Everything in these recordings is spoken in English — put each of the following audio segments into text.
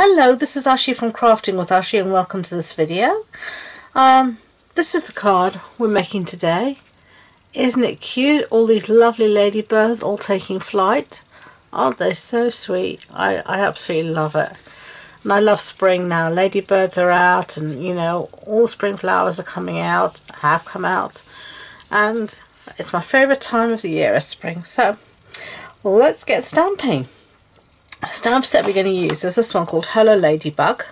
Hello, this is Ashee from Crafting with Ashee and welcome to this video. This is the card we're making today. Isn't it cute? All these lovely ladybirds all taking flight. Aren't they so sweet? I absolutely love it. And I love spring now. Ladybirds are out and you know all the spring flowers are coming out, have come out. And it's my favourite time of the year is spring. So let's get stamping. Stamps that we're going to use is this one called Hello Ladybug,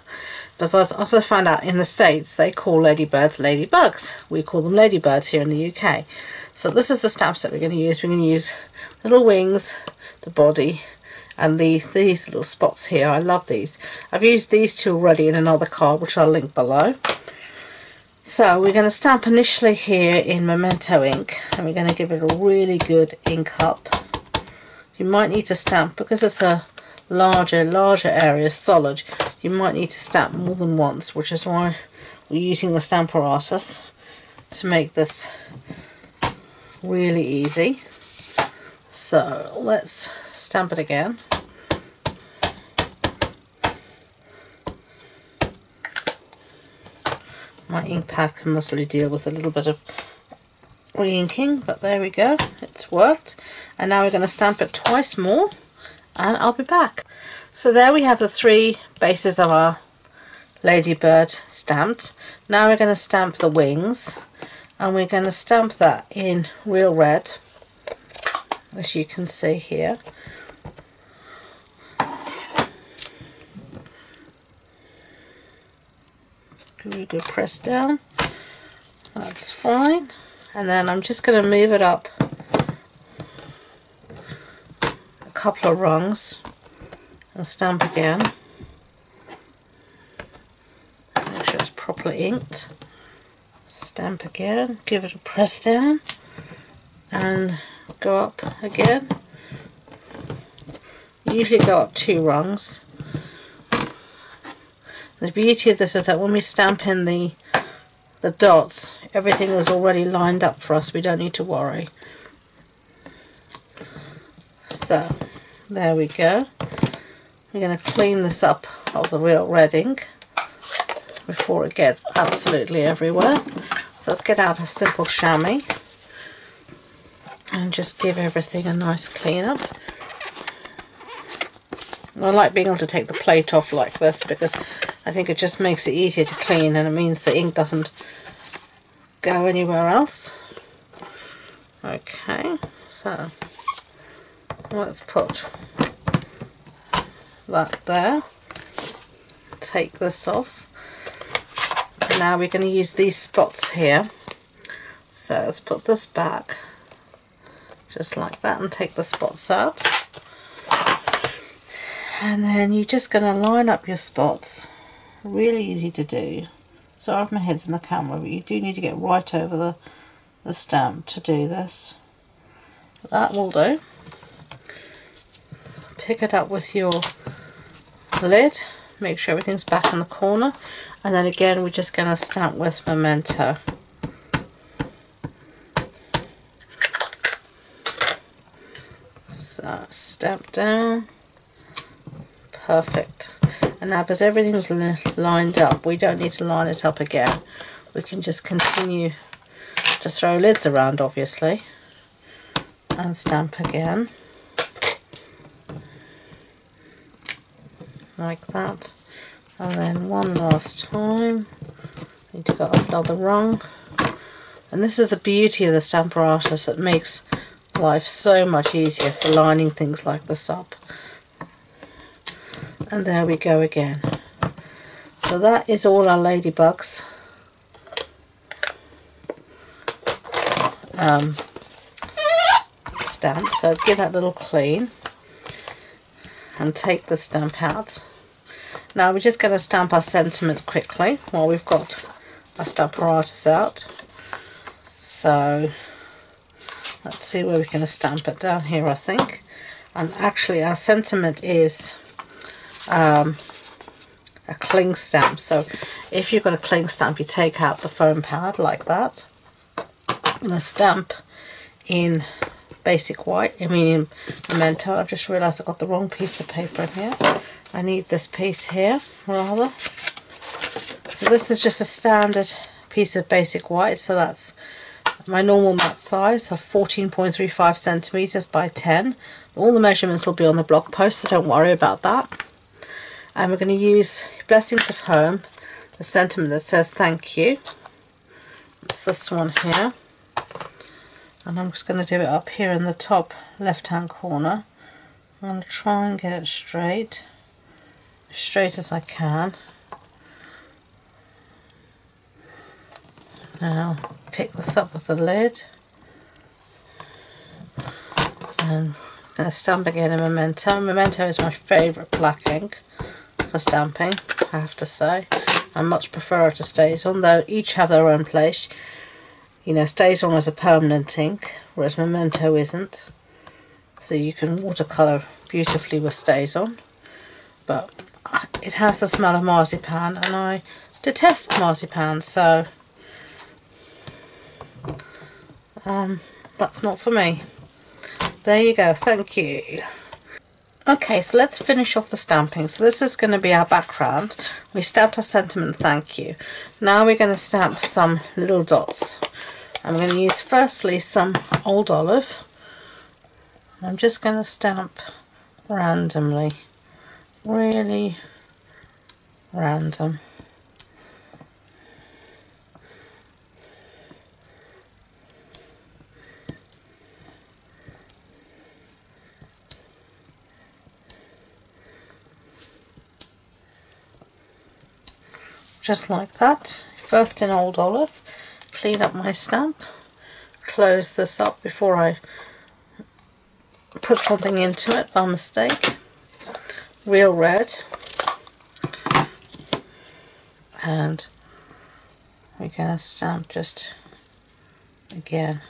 but as I found out in the States they call ladybirds ladybugs. We call them ladybirds here in the UK. So this is the stamps that we're going to use. We're going to use little wings, the body, and these little spots here. I love these. I've used these two already in another card which I'll link below. So we're going to stamp initially here in Memento ink, and we're going to give it a really good ink up. You might need to stamp because it's a larger area solid. You might need to stamp more than once, which is why we're using the stamp apparatus to make this really easy. So let's stamp it again. My ink pad can mostly deal with a little bit of re-inking, but there we go, it's worked. And now we're going to stamp it twice more and I'll be back. So there we have the three bases of our ladybird stamped. Now we're going to stamp the wings, and we're going to stamp that in real red, as you can see here. Give it a good press down. That's fine. And then I'm just going to move it up a couple of rungs and stamp again. Make sure it's properly inked. Stamp again, give it a press down and go up again. Usually go up 2 rungs. The beauty of this is that when we stamp in the dots, everything is already lined up for us. We don't need to worry. So there we go. We're going to clean this up of the real red ink before it gets absolutely everywhere. So let's get out a simple chamois and just give everything a nice clean up. And I like being able to take the plate off like this because I think it just makes it easier to clean, and it means the ink doesn't go anywhere else. Okay, so let's put that there. Take this off. And now we're going to use these spots here. So let's put this back just like that and take the spots out. And then you're just going to line up your spots. Really easy to do. Sorry if my head's in the camera, but you do need to get right over the stamp to do this. That will do. Pick it up with your lid, make sure everything's back in the corner, and then again we're just going to stamp with Memento. So stamp down, perfect. And now because everything's lined up, we don't need to line it up again. We can just continue to throw lids around, obviously, and stamp again. Like that, and then one last time. Need to go up another rung. And this is the beauty of the stamp apparatus. It makes life so much easier for lining things like this up. And there we go again. So that is all our ladybugs. Stamp. So give that a little clean and take the stamp out. Now we're just going to stamp our sentiment quickly while we've got our stamp apparatus out. So let's see where we're going to stamp it. Down here, I think. And actually our sentiment is a cling stamp. So if you've got a cling stamp, you take out the foam pad like that and a stamp in basic white, in Memento. I've just realised I got the wrong piece of paper in here. I need this piece here, rather. So this is just a standard piece of basic white, so that's my normal mat size of 14.35 centimeters by 10. All the measurements will be on the blog post, so don't worry about that. And we're going to use Blessings of Home, the sentiment that says thank you. It's this one here. And I'm just going to do it up here in the top left hand corner. I'm going to try and get it straight as I can. Now pick this up with the lid, and I'm going to stamp again in Memento. Memento is my favourite black ink for stamping, I have to say. I much prefer it to StazOn, though each have their own place. You know, StazOn is a permanent ink, whereas Memento isn't. So you can watercolour beautifully with StazOn, but it has the smell of marzipan, and I detest marzipan, so that's not for me. There you go, thank you. Okay, so let's finish off the stamping. So this is going to be our background. We stamped our sentiment thank you. Now we're going to stamp some little dots. I'm going to use firstly some Old Olive. I'm just going to stamp randomly, really random. Just like that. First in Old Olive, clean up my stamp, close this up before I put something into it by mistake. Real red, and we're going to stamp just again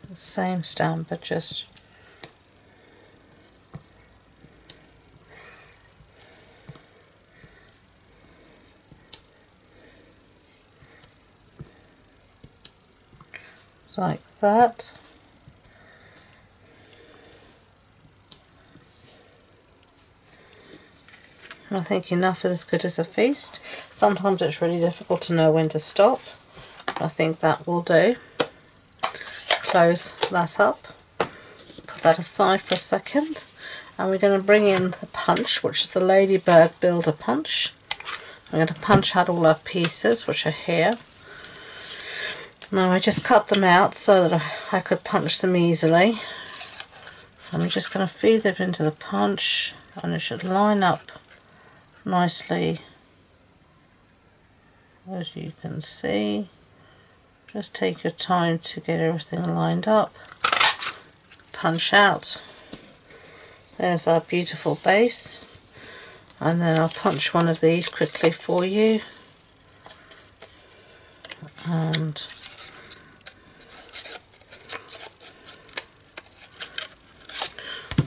the same stamp, but just like that. I think enough is as good as a feast. Sometimes it's really difficult to know when to stop. I think that will do. Close that up, put that aside for a second, and we're going to bring in the punch, which is the Ladybug Builder punch. I'm going to punch out all our pieces, which are here. Now I just cut them out so that I could punch them easily. I'm just going to feed them into the punch, and it should line up nicely, as you can see. Just take your time to get everything lined up. Punch out. There's our beautiful base, and then I'll punch one of these quickly for you. And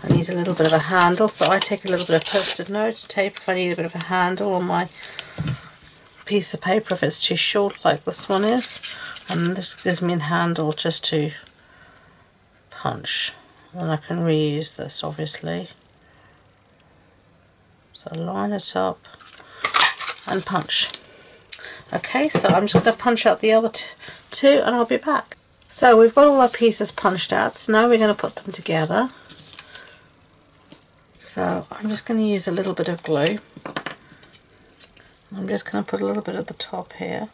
I need a little bit of a handle, so I take a little bit of post-it note tape if I need a bit of a handle on my piece of paper if it's too short like this one is, and this gives me a handle just to punch, and I can reuse this obviously. So line it up and punch. Okay, so I'm just going to punch out the other two and I'll be back. So we've got all our pieces punched out, so now we're going to put them together. So I'm just going to use a little bit of glue. I'm just going to put a little bit at the top here.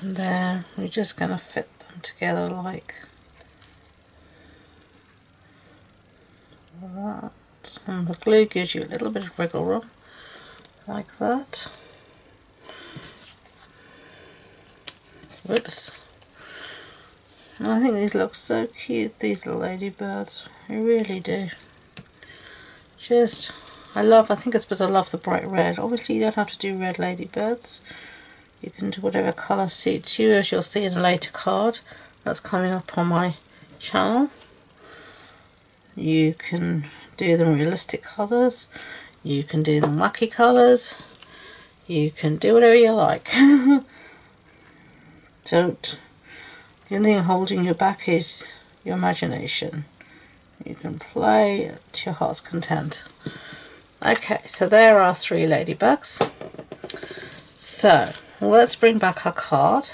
And then we're just going to fit them together like that. And the glue gives you a little bit of wiggle room, like that. Whoops. And I think these look so cute, these little ladybirds. I really do. I think it's because I love the bright red. Obviously you don't have to do red ladybirds. You can do whatever colour suits you, as you'll see in a later card that's coming up on my channel. You can do them realistic colours. You can do them wacky colours. You can do whatever you like. The only thing holding you back is your imagination. You can play to your heart's content. Okay, so there are 3 ladybugs. So let's bring back our card.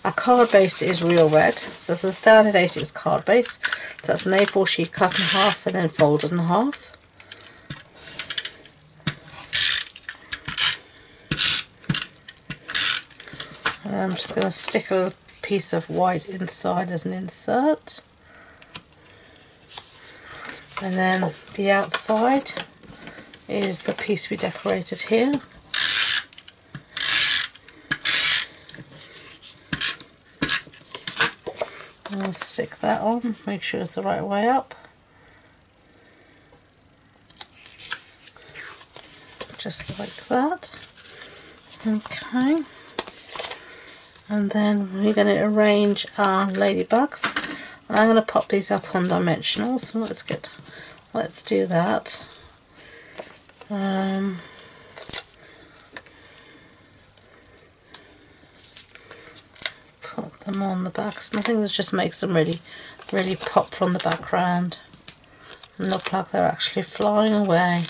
Our card base is real red, so it's a standard A6 card base. So that's an A4 sheet cut in half and then folded in half. And I'm just going to stick a piece of white inside as an insert. And then the outside is the piece we decorated here. I'll stick that on, make sure it's the right way up. Just like that. Okay. And then we're going to arrange our ladybugs. And I'm going to pop these up on dimensional, so let's do that. Put them on the backs. I think this just makes them really pop from the background and look like they're actually flying away.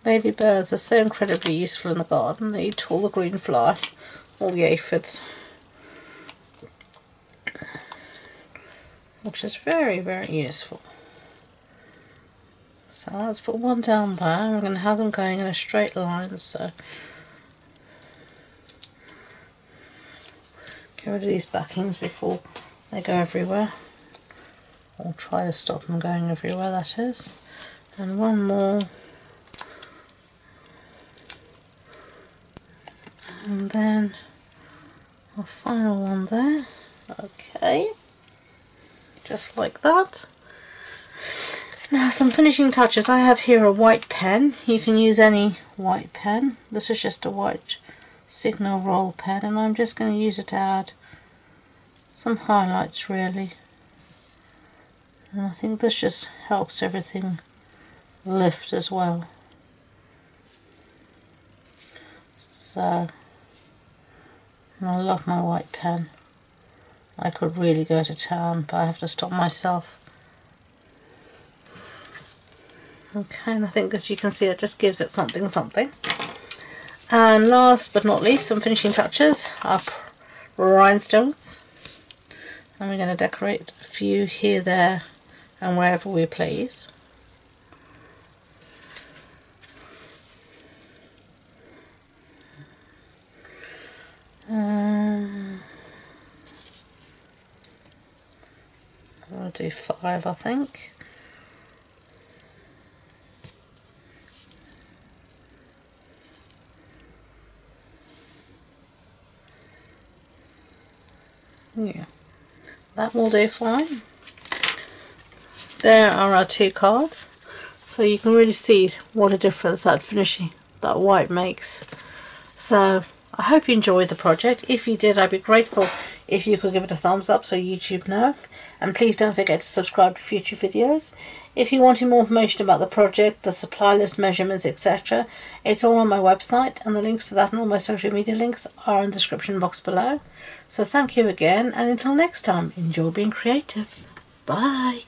Ladybirds are so incredibly useful in the garden. They eat all the green fly, all the aphids, which is very, very useful. So let's put one down there. We're going to have them going in a straight line, so get rid of these backings before they go everywhere. Or try to stop them going everywhere, that is. And one more. And then a final one there. Okay. Just like that. Now some finishing touches. I have here a white pen. You can use any white pen. This is just a white signal roll pen, and I'm just going to use it to add some highlights really. And I think this just helps everything lift as well. So, and I love my white pen. I could really go to town, but I have to stop myself. Okay, and I think as you can see it just gives it something. And last but not least, some finishing touches are rhinestones. And we're going to decorate a few here, there and wherever we please. I'll do 5, I think. Yeah, that will do fine. There are our 2 cards, so you can really see what a difference that white makes. So I hope you enjoyed the project. If you did, I'd be grateful if you could give it a thumbs up so YouTube know. And please don't forget to subscribe to future videos. If you wanted more information about the project, the supply list, measurements, etc., it's all on my website, and the links to that and all my social media links are in the description box below. So thank you again, and until next time, enjoy being creative. Bye.